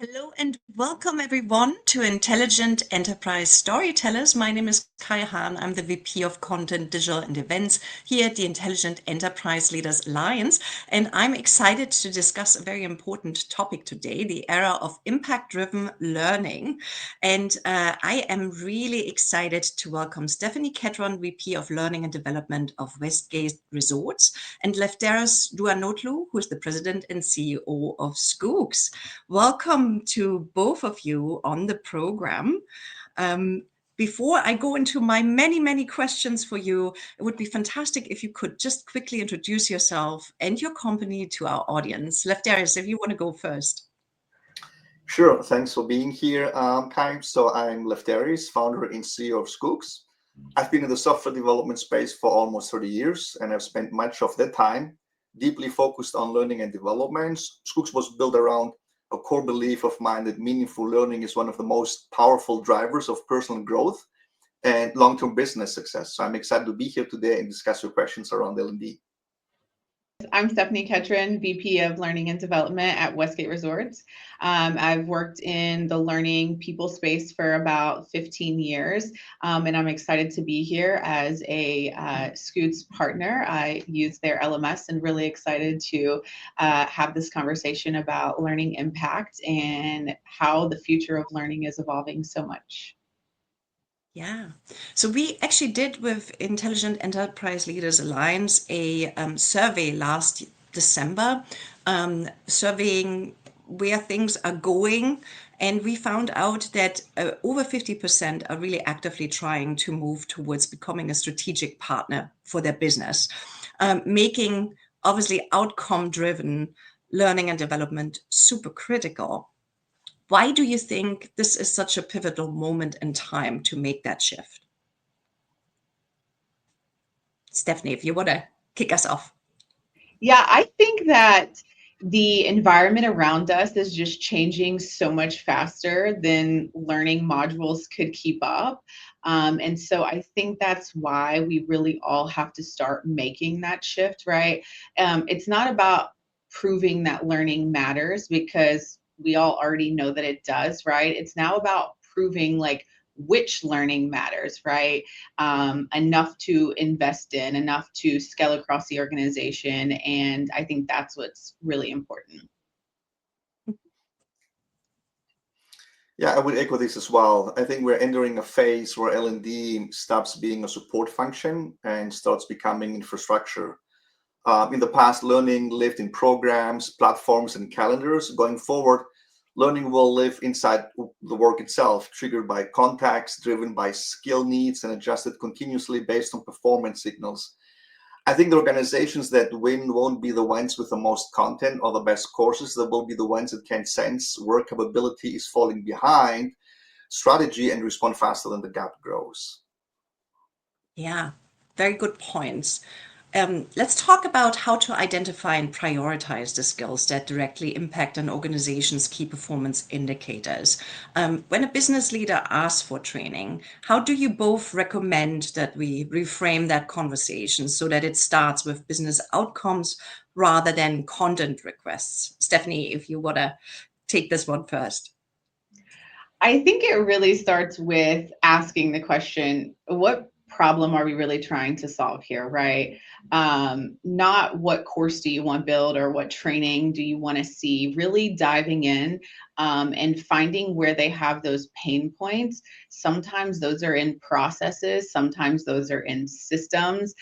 Hello and welcome everyone to Intelligent Enterprise Storytellers. My name is Kai Hahn. I'm the VP of Content, Digital and Events here at the Intelligent Enterprise Leaders Alliance. And I'm excited to discuss a very important topic today, the era of impact-driven learning. And I am really excited to welcome Stephanie Ketron, VP of Learning and Development of Westgate Resorts, and Lefteris Duanotlu, who is the President and CEO of Skooks. Welcome to both of you on the program. Before I go into my many questions for you, it would be fantastic if you could just quickly introduce yourself and your company to our audience. Lefteris, if you want to go first. Sure, thanks for being here, Kai. So I'm Lefteris, founder and CEO of Skooks. I've been in the software development space for almost 30 years, and I've spent much of that time deeply focused on learning and development. Skooks was built around a core belief of mine that meaningful learning is one of the most powerful drivers of personal growth and long-term business success. So I'm excited to be here today and discuss your questions around L&D. I'm Stephanie Ketron, VP of Learning and Development at Westgate Resorts. I've worked in the learning people space for about 15 years, and I'm excited to be here as a Scoots partner. I use their LMS and really excited to have this conversation about learning impact and how the future of learning is evolving so much. Yeah, so we actually did with Intelligent Enterprise Leaders Alliance a survey last December, surveying where things are going. And we found out that over 50% are really actively trying to move towards becoming a strategic partner for their business, making obviously outcome-driven learning and development super critical. Why do you think this is such a pivotal moment in time to make that shift? Stephanie, if you want to kick us off. Yeah, I think that the environment around us is just changing so much faster than learning modules could keep up. And so I think that's why we really all have to start making that shift, right? It's not about proving that learning matters because we all already know that it does, right? It's now about proving like which learning matters, right? Enough to invest in, enough to scale across the organization. And I think that's what's really important. Yeah, I would echo this as well. I think we're entering a phase where L&D stops being a support function and starts becoming infrastructure. In the past, learning lived in programs, platforms, and calendars. Going forward, learning will live inside the work itself, triggered by contacts, driven by skill needs, and adjusted continuously based on performance signals. I think the organizations that win won't be the ones with the most content or the best courses. They will be the ones that can sense where capability is falling behind strategy and respond faster than the gap grows. Yeah, very good points. Let's talk about how to identify and prioritize the skills that directly impact an organization's key performance indicators. When a business leader asks for training, how do you both recommend that we reframe that conversation so that it starts with business outcomes rather than content requests? Stephanie, if you want to take this one first. I think it really starts with asking the question, what problem are we really trying to solve here, right? Not what course do you want to build or what training do you want to see, really diving in and finding where they have those pain points. Sometimes those are in processes, sometimes those are in systems,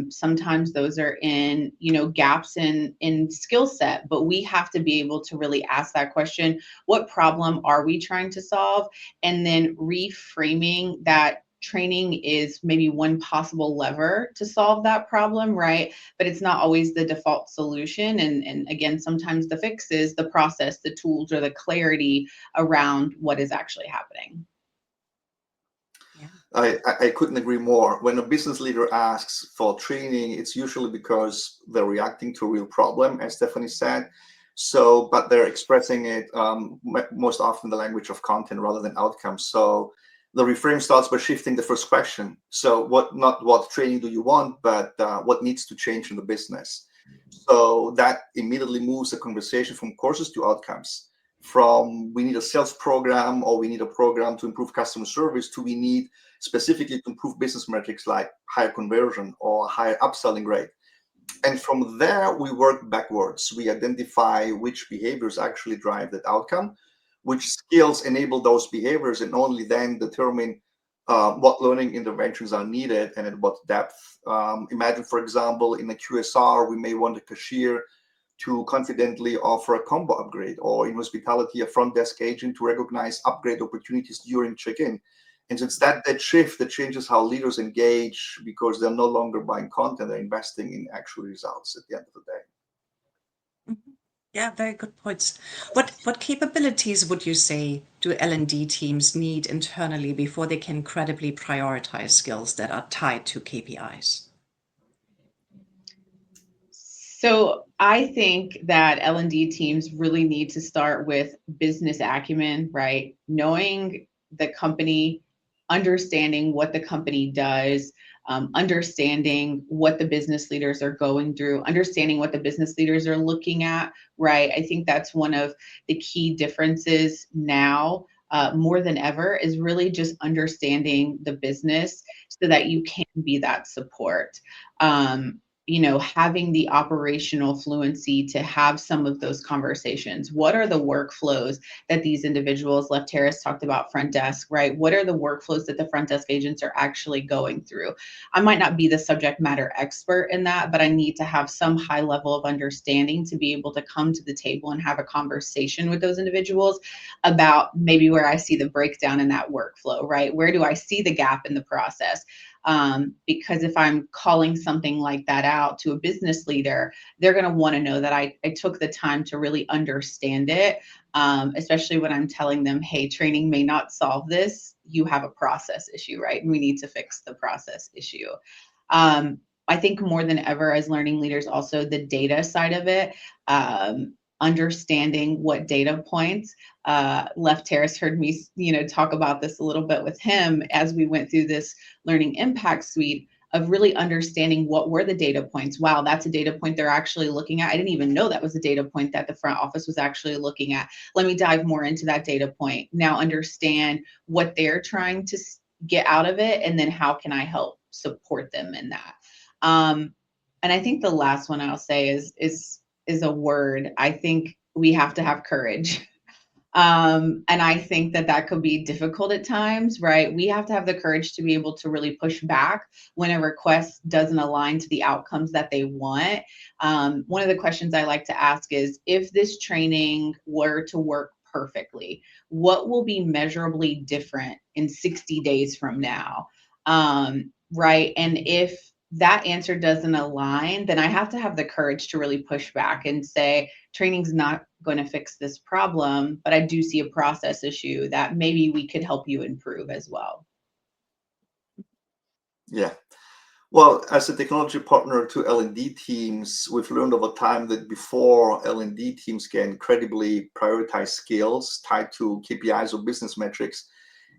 sometimes those are in, gaps in skill set, but we have to be able to really ask that question, what problem are we trying to solve? And then reframing that training is maybe one possible lever to solve that problem, right? But it's not always the default solution. And again, sometimes the fix is the process, the tools, or the clarity around what is actually happening. Yeah. I couldn't agree more. When a business leader asks for training, it's usually because they're reacting to a real problem, as Stephanie said. So, but they're expressing it most often the language of content rather than outcomes. So the reframe starts by shifting the first question. So not what training do you want, but what needs to change in the business. So that immediately moves the conversation from courses to outcomes. from we need a sales program or we need a program to improve customer service to we need specifically to improve business metrics like higher conversion or higher upselling rate. And from there, we work backwards. We identify which behaviors actually drive that outcome, which skills enable those behaviors, and only then determine what learning interventions are needed and at what depth. Imagine, for example, in a QSR, we may want a cashier to confidently offer a combo upgrade, or in hospitality, a front desk agent to recognize upgrade opportunities during check-in. And so it's that shift that changes how leaders engage, because they're no longer buying content, they're investing in actual results at the end of the day. Mhm. Yeah, very good points. What capabilities would you say do L&D teams need internally before they can credibly prioritize skills that are tied to KPIs? So I think that L&D teams really need to start with business acumen, right? Knowing the company, understanding what the company does, understanding what the business leaders are going through, understanding what the business leaders are looking at, right? I think that's one of the key differences now, more than ever, is really just understanding the business so that you can be that support. Having the operational fluency to have some of those conversations. What are the workflows that these individuals, Left Harris talked about front desk, right? What are the workflows that the front desk agents are actually going through? I might not be the subject matter expert in that, but I need to have some high level of understanding to be able to come to the table and have a conversation with those individuals about maybe where I see the breakdown in that workflow, right? Where do I see the gap in the process? Because if I'm calling something like that out to a business leader, they're going to want to know that I took the time to really understand it, especially when I'm telling them, hey, training may not solve this. You have a process issue, right? And we need to fix the process issue. I think more than ever as learning leaders, also the data side of it, understanding what data points. Left Harris heard me, talk about this a little bit with him as we went through this learning impact suite of really understanding what were the data points. Wow, that's a data point they're actually looking at. I didn't even know that was a data point that the front office was actually looking at. Let me dive more into that data point. Now understand what they're trying to get out of it, and then how can I help support them in that. And I think the last one I'll say is a word. I think we have to have courage. And I think that could be difficult at times, right? We have to have the courage to be able to really push back when a request doesn't align to the outcomes that they want. One of the questions I like to ask is, if this training were to work perfectly, what will be measurably different in 60 days from now? Right? And if that answer doesn't align, then I have to have the courage to really push back and say, training's not going to fix this problem, but I do see a process issue that maybe we could help you improve as well. Yeah. Well, as a technology partner to L&D teams, we've learned over time that before L&D teams can credibly prioritize skills tied to KPIs or business metrics,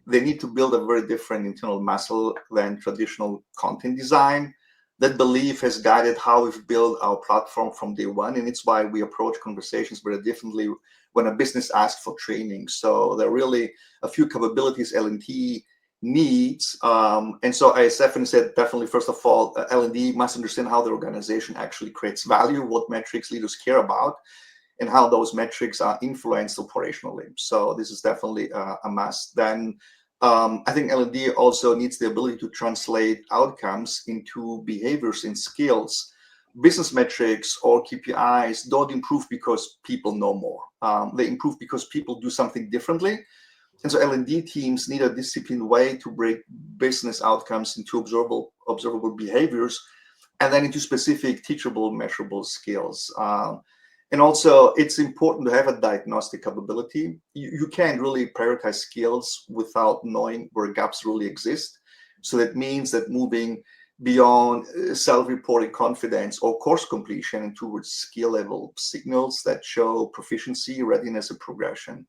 they need to build a very different internal muscle than traditional content design. That belief has guided how we've built our platform from day one, and it's why we approach conversations very differently when a business asks for training. So there are really a few capabilities L&D needs, and so as Stephanie said, definitely first of all, L&D must understand how the organization actually creates value, what metrics leaders care about, and how those metrics are influenced operationally. So this is definitely a must. Then I think L&D also needs the ability to translate outcomes into behaviors and skills. Business metrics or KPIs don't improve because people know more. They improve because people do something differently. And so L&D teams need a disciplined way to break business outcomes into observable behaviors, and then into specific teachable, measurable skills. And also, it's important to have a diagnostic capability. You can't really prioritize skills without knowing where gaps really exist. So that means that moving beyond self-reported confidence or course completion and towards skill level signals that show proficiency, readiness, and progression.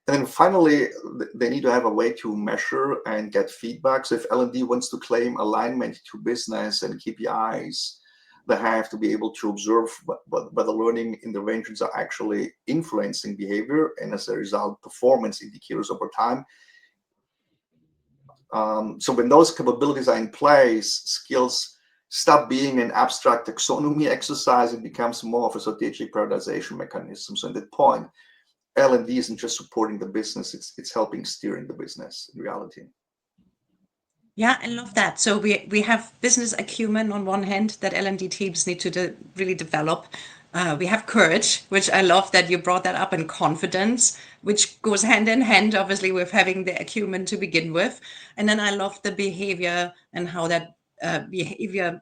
And then finally, they need to have a way to measure and get feedback. So if L&D wants to claim alignment to business and KPIs, They have to be able to observe whether learning interventions are actually influencing behavior, and as a result, performance indicators over time. So when those capabilities are in place, skills stop being an abstract taxonomy exercise. It becomes more of a strategic prioritization mechanism. So at that point, L&D isn't just supporting the business, it's helping steering the business in reality. Yeah, I love that. So we have business acumen on one hand that L&D teams need to really develop. We have courage, which I love that you brought that up, and confidence, which goes hand in hand, obviously, with having the acumen to begin with. And then I love the behavior and how that behavior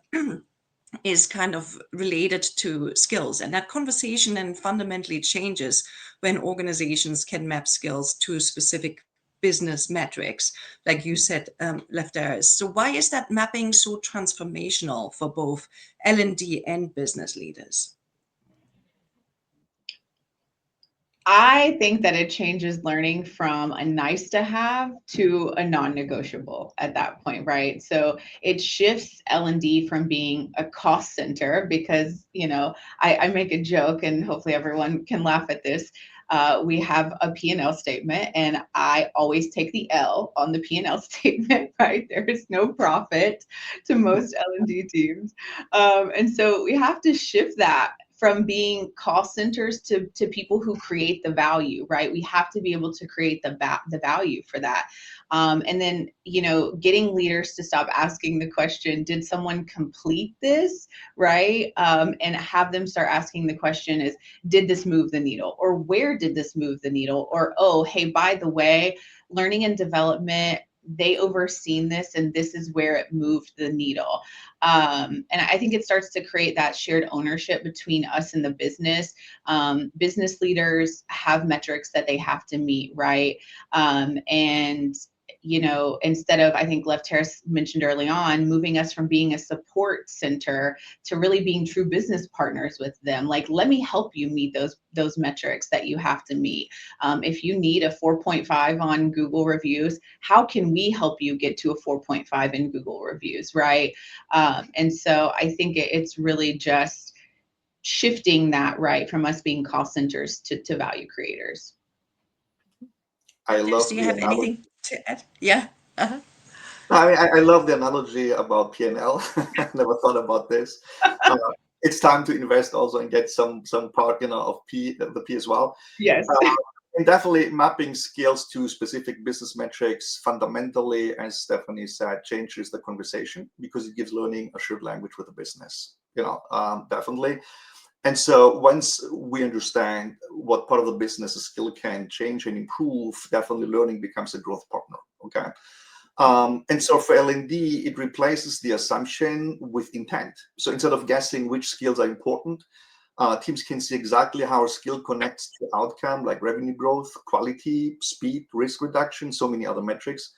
is kind of related to skills. And that conversation then fundamentally changes when organizations can map skills to specific business metrics, like you said, Lefteris. So why is that mapping so transformational for both L&D and business leaders? I think that it changes learning from a nice to have to a non-negotiable at that point, right? So it shifts L&D from being a cost center, because, I make a joke, and hopefully everyone can laugh at this. We have a P&L statement, and I always take the L on the P&L statement, right? There is no profit to most L&D teams. And so we have to shift that from being cost centers to people who create the value, right? We have to be able to create the value for that. And then, getting leaders to stop asking the question, did someone complete this, right? And have them start asking the question is, did this move the needle? Or where did this move the needle? Or, oh, hey, by the way, learning and development, they overseen this, and this is where it moved the needle. And I think it starts to create that shared ownership between us and the business. Business leaders have metrics that they have to meet, right? And instead of, I think Lefteris mentioned early on, moving us from being a support center to really being true business partners with them. Like, let me help you meet those metrics that you have to meet. If you need a 4.5 on Google reviews, how can we help you get to a 4.5 in Google reviews, right? And so I think it's really just shifting that, right, from us being cost centers to value creators. I love. Do you have anything to add? Yeah. Uh-huh. I love the analogy about P&L. I never thought about this. It's time to invest also and get some part, of the P as well. Yes. And definitely mapping skills to specific business metrics fundamentally, as Stephanie said, changes the conversation, because it gives learning a shared language with the business. Definitely. And so once we understand what part of the business a skill can change and improve, definitely learning becomes a growth partner. Okay. And so for L&D, it replaces the assumption with intent. So instead of guessing which skills are important, teams can see exactly how a skill connects to outcome, like revenue growth, quality, speed, risk reduction, so many other metrics.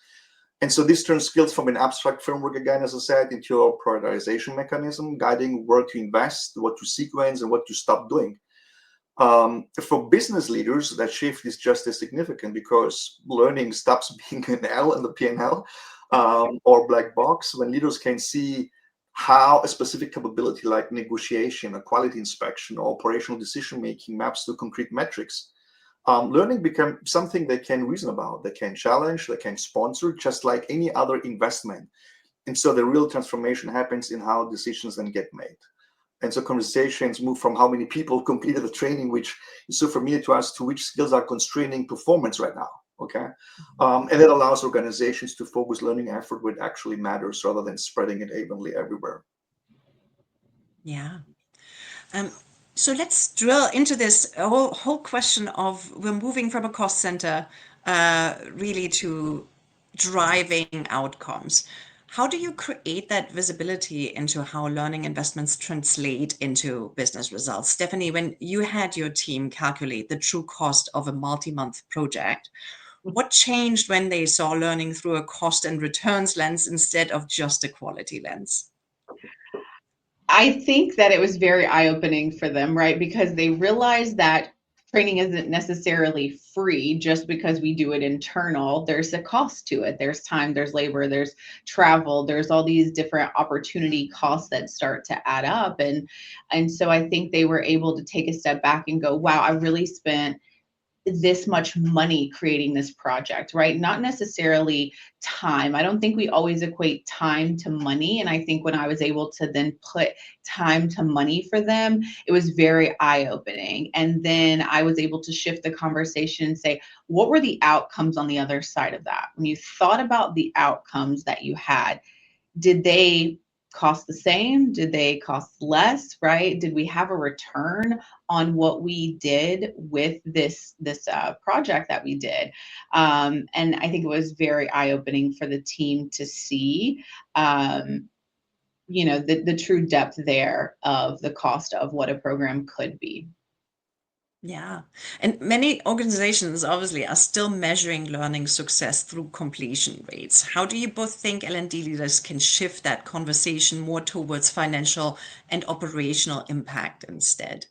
And so this turns skills from an abstract framework, again, as I said, into a prioritization mechanism, guiding where to invest, what to sequence, and what to stop doing. For business leaders, that shift is just as significant, because learning stops being an L in the P&L or black box. When leaders can see how a specific capability like negotiation, or quality inspection, or operational decision-making maps to concrete metrics, learning becomes something they can reason about, they can challenge, they can sponsor, just like any other investment. And so the real transformation happens in how decisions then get made. And so conversations move from how many people completed the training, which is so familiar to us, to which skills are constraining performance right now. Okay. And it allows organizations to focus learning effort where it actually matters, rather than spreading it evenly everywhere. Yeah. So let's drill into this whole question of, we're moving from a cost center really to driving outcomes. How do you create that visibility into how learning investments translate into business results? Stephanie, when you had your team calculate the true cost of a multi-month project, what changed when they saw learning through a cost and returns lens instead of just a quality lens? I think that it was very eye-opening for them, right? Because they realized that training isn't necessarily free just because we do it internal. There's a cost to it. There's time, there's labor, there's travel, there's all these different opportunity costs that start to add up. And so I think they were able to take a step back and go, wow, I really spent this much money creating this project, right? Not necessarily time. I don't think we always equate time to money. And I think when I was able to then put time to money for them, it was very eye-opening. And then I was able to shift the conversation and say, what were the outcomes on the other side of that? When you thought about the outcomes that you had, did they cost the same? Did they cost less, right? Did we have a return on what we did with this project that we did? And I think it was very eye-opening for the team to see, the true depth there of the cost of what a program could be. Yeah. And many organizations obviously are still measuring learning success through completion rates. How do you both think L&D leaders can shift that conversation more towards financial and operational impact instead?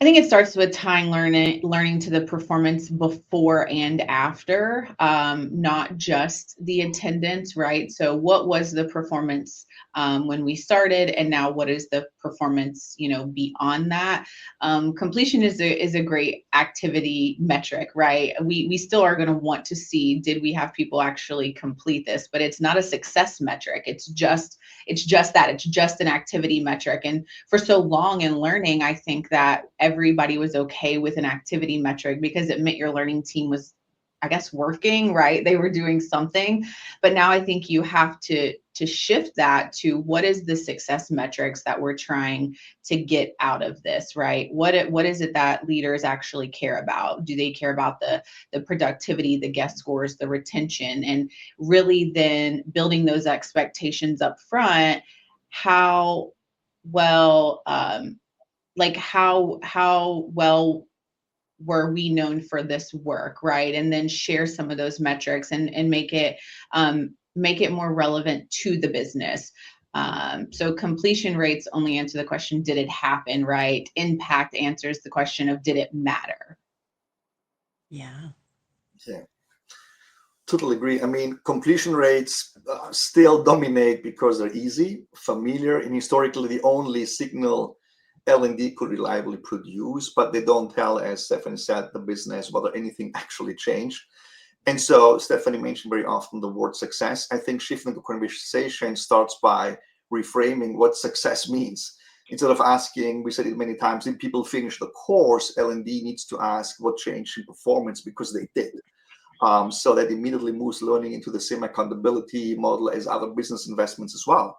I think it starts with tying learning to the performance before and after, not just the attendance, right? So what was the performance when we started, and now what is the performance, beyond that? Completion is a great activity metric, right? We still are going to want to see, did we have people actually complete this? But it's not a success metric. It's just that. It's just an activity metric. And for so long in learning, I think that everybody was okay with an activity metric because it meant your learning team was, I guess, working, right? They were doing something. But now I think you have to shift that to what is the success metrics that we're trying to get out of this, right? What is it that leaders actually care about? Do they care about the productivity, the guest scores, the retention, and really then building those expectations up front? How well, how well were we known for this work, right? And then share some of those metrics and make it more relevant to the business. So completion rates only answer the question, did it happen, right? Impact answers the question of, did it matter? Yeah. Yeah. Totally agree. I mean, completion rates still dominate because they're easy, familiar, and historically the only signal L&D could reliably produce, but they don't tell, as Stephanie said, the business whether anything actually changed. And so Stephanie mentioned very often the word success. I think shifting the conversation starts by reframing what success means. Instead of asking, we said it many times, did people finish the course? L&D needs to ask what changed in performance because they did. So that immediately moves learning into the same accountability model as other business investments as well.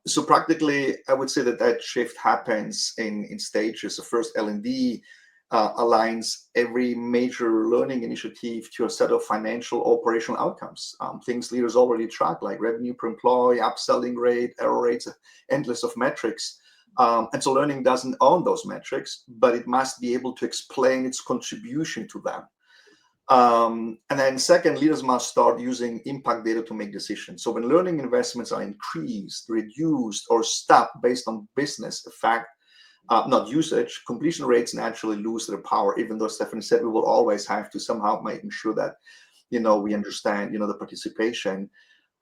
So practically, I would say that shift happens in stages. So first, L&D aligns every major learning initiative to a set of financial operational outcomes, things leaders already track, like revenue per employee, upselling rate, error rates, endless of metrics. And so learning doesn't own those metrics, but it must be able to explain its contribution to them. And then second, leaders must start using impact data to make decisions. So when learning investments are increased, reduced, or stopped based on business effect, not usage, completion rates naturally lose their power, even though Stephanie said we will always have to somehow making sure that, we understand, the participation.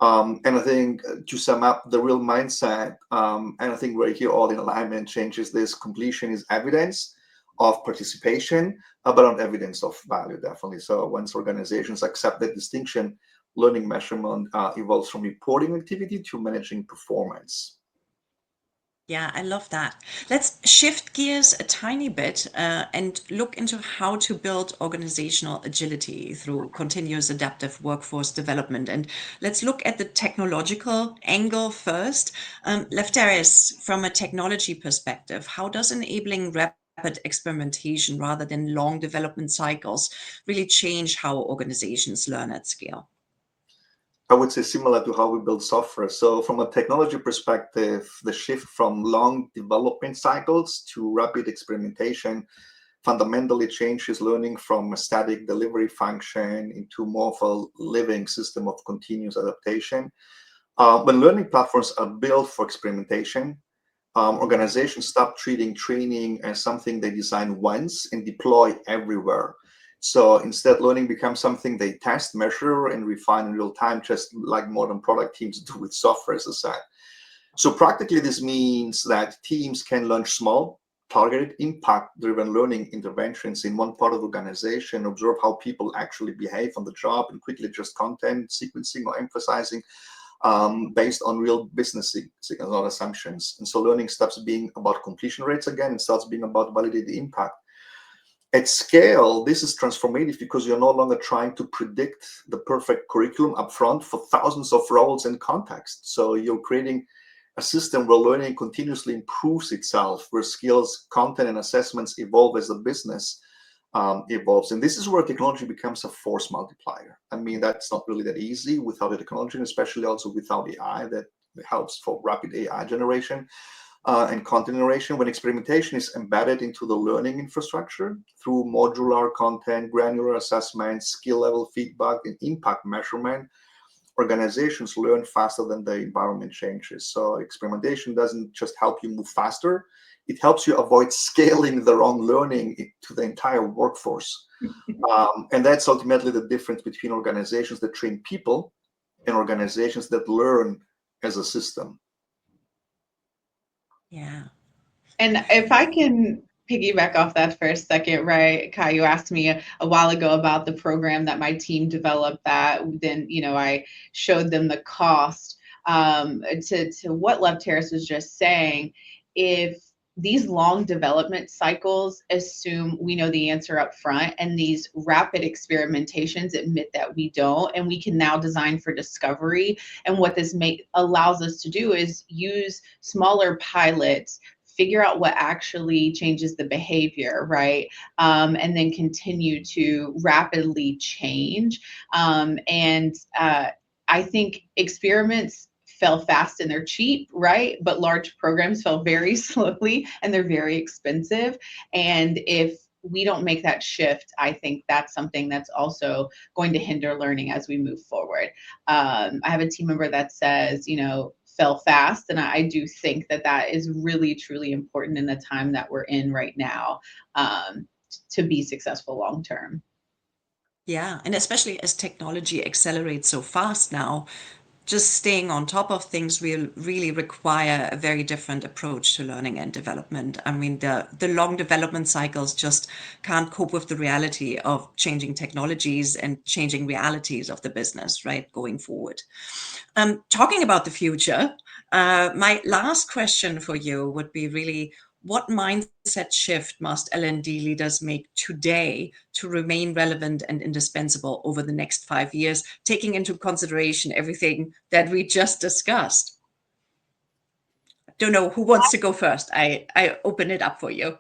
And I think to sum up the real mindset, and I think we're here all in alignment, changes this: completion is evidence of participation, but not evidence of value, definitely. So once organizations accept that distinction, learning measurement evolves from reporting activity to managing performance. Yeah, I love that. Let's shift gears a tiny bit and look into how to build organizational agility through continuous adaptive workforce development. And let's look at the technological angle first. Lefteris, from a technology perspective, how does enabling rapid experimentation rather than long development cycles really change how organizations learn at scale? I would say similar to how we build software. So from a technology perspective, the shift from long development cycles to rapid experimentation fundamentally changes learning from a static delivery function into more of a living system of continuous adaptation. When learning platforms are built for experimentation, Organizations stop treating training as something they design once and deploy everywhere. So instead, learning becomes something they test, measure, and refine in real time, just like modern product teams do with software, as I said. So practically, this means that teams can launch small, targeted, impact-driven learning interventions in one part of the organization, observe how people actually behave on the job, and quickly adjust content, sequencing, or emphasizing based on real business signals, not assumptions. And so learning stops being about completion rates again and starts being about validating the impact. At scale, this is transformative because you're no longer trying to predict the perfect curriculum upfront for thousands of roles and contexts. So you're creating a system where learning continuously improves itself, where skills, content, and assessments evolve as the business evolves. And this is where technology becomes a force multiplier. I mean, that's not really that easy without the technology, and especially also without AI that helps for rapid AI generation and content generation. When experimentation is embedded into the learning infrastructure through modular content, granular assessment, skill level feedback, and impact measurement, organizations learn faster than the environment changes. So experimentation doesn't just help you move faster, it helps you avoid scaling the wrong learning to the entire workforce. And that's ultimately the difference between organizations that train people and organizations that learn as a system. Yeah. And if I can piggyback off that for a second, right? Kai, you asked me a while ago about the program that my team developed that then, I showed them the cost. To what Lev Terrace was just saying, if these long development cycles assume we know the answer up front, and these rapid experimentations admit that we don't, and we can now design for discovery. And what this allows us to do is use smaller pilots, figure out what actually changes the behavior, right? And then continue to rapidly change. I think experiments fell fast and they're cheap, right? But large programs fell very slowly and they're very expensive. And if we don't make that shift, I think that's something that's also going to hinder learning as we move forward. I have a team member that says, fell fast. And I do think that is really, truly important in the time that we're in right now to be successful long-term. Yeah, and especially as technology accelerates so fast now, just staying on top of things will really require a very different approach to learning and development. I mean, the long development cycles just can't cope with the reality of changing technologies and changing realities of the business, right, going forward. Talking about the future, my last question for you would be really, what mindset shift must L&D leaders make today to remain relevant and indispensable over the next 5 years, taking into consideration everything that we just discussed? Don't know who wants to go first. I open it up for you.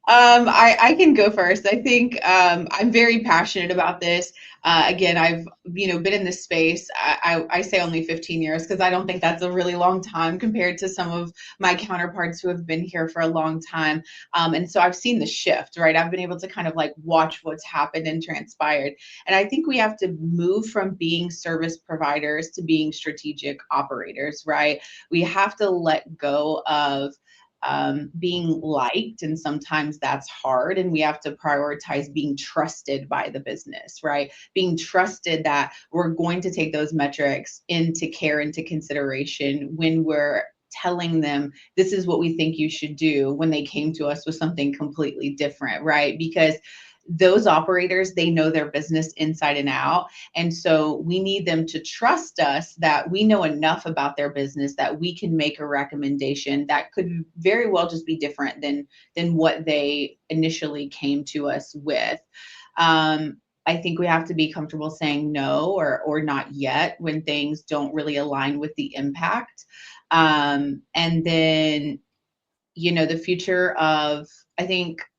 I can go first. I think I'm very passionate about this. Again, I've been in this space. I say only 15 years because I don't think that's a really long time compared to some of my counterparts who have been here for a long time. And so I've seen the shift, right? I've been able to kind of like watch what's happened and transpired. And I think we have to move from being service providers to being strategic operators, right? We have to let go of being liked, and sometimes that's hard, and we have to prioritize being trusted by the business, right? Being trusted that we're going to take those metrics into consideration when we're telling them this is what we think you should do, when they came to us with something completely different, right? Because those operators, they know their business inside and out. And so we need them to trust us that we know enough about their business that we can make a recommendation that could very well just be different than what they initially came to us with. I think we have to be comfortable saying no or not yet when things don't really align with the impact. And then,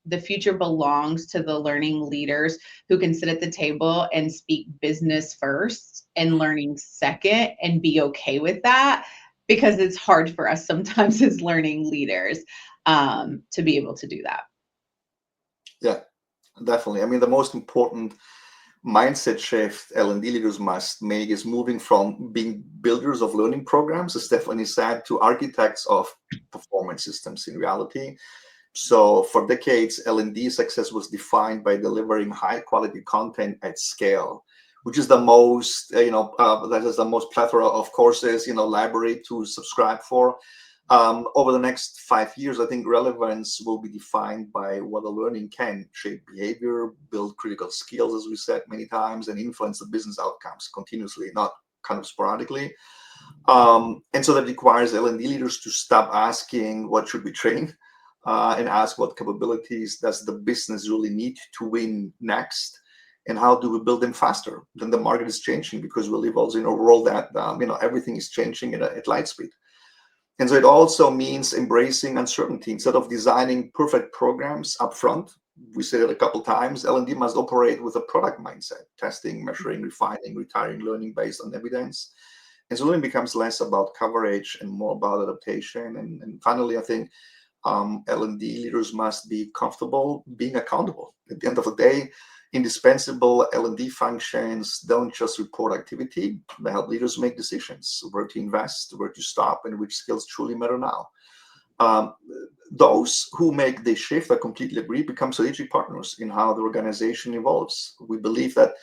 the future belongs to the learning leaders who can sit at the table and speak business first and learning second and be okay with that, because it's hard for us sometimes as learning leaders to be able to do that. Yeah, definitely. I mean, the most important mindset shift L&D leaders must make is moving from being builders of learning programs, as Stephanie said, to architects of performance systems in reality. So for decades, L&D success was defined by delivering high quality content at scale, which is the most, that is the most plethora of courses, library to subscribe for. Over the next 5 years, I think relevance will be defined by what the learning can shape behavior, build critical skills, as we said many times, and influence the business outcomes continuously, not kind of sporadically. And so that requires L&D leaders to stop asking what should we train and ask what capabilities does the business really need to win next, and how do we build them faster than the market is changing, because we live also in a world that everything is changing at light speed. And so it also means embracing uncertainty. Instead of designing perfect programs up front, we said it a couple times, L&D must operate with a product mindset, testing, measuring, refining, retiring, learning based on evidence. And so learning becomes less about coverage and more about adaptation. And finally, I think L&D leaders must be comfortable being accountable. At the end of the day, indispensable L&D functions don't just report activity, they help leaders make decisions, where to invest, where to stop, and which skills truly matter now. Those who make this shift, I completely agree, become strategic partners in how the organization evolves. We believe that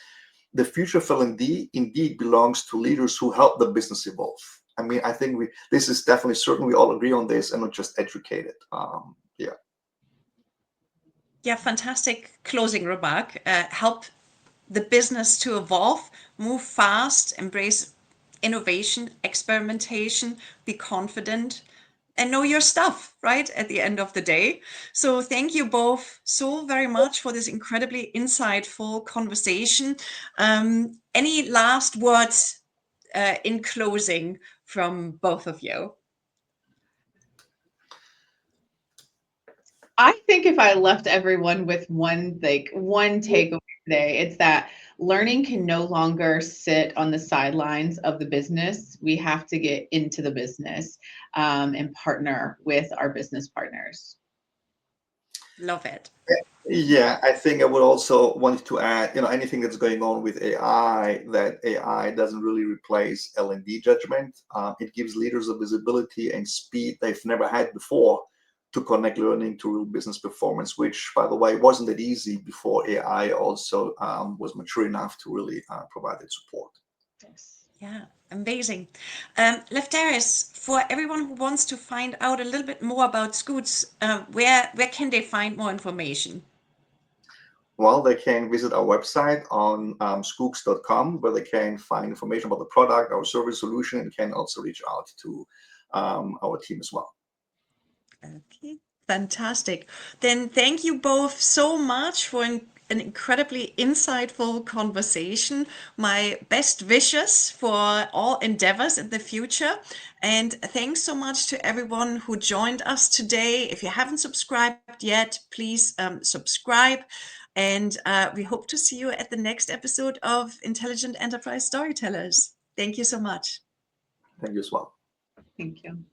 the future of L&D indeed belongs to leaders who help the business evolve. I mean, I think this is definitely certain. We all agree on this and not just educated. Yeah, fantastic closing remark. Help the business to evolve, move fast, embrace innovation, experimentation, be confident, and know your stuff, right, at the end of the day. So thank you both so very much for this incredibly insightful conversation. Any last words in closing from both of you? I think if I left everyone with one takeaway today, it's that learning can no longer sit on the sidelines of the business. We have to get into the business and partner with our business partners. Love it. Yeah, I think I would also want to add, anything that's going on with AI, that AI doesn't really replace L&D judgment. It gives leaders a visibility and speed they've never had before to connect learning to real business performance, which, by the way, wasn't that easy before AI also was mature enough to really provide that support. Yes. Yeah, amazing. Lefteris, for everyone who wants to find out a little bit more about Scoots, where can they find more information? Well, they can visit our website on skooks.com, where they can find information about the product, our service solution, and can also reach out to our team as well. Okay, fantastic. Then thank you both so much for an incredibly insightful conversation. My best wishes for all endeavors in the future. And thanks so much to everyone who joined us today. If you haven't subscribed yet, please subscribe. And we hope to see you at the next episode of Intelligent Enterprise Storytellers. Thank you so much. Thank you as well. Thank you.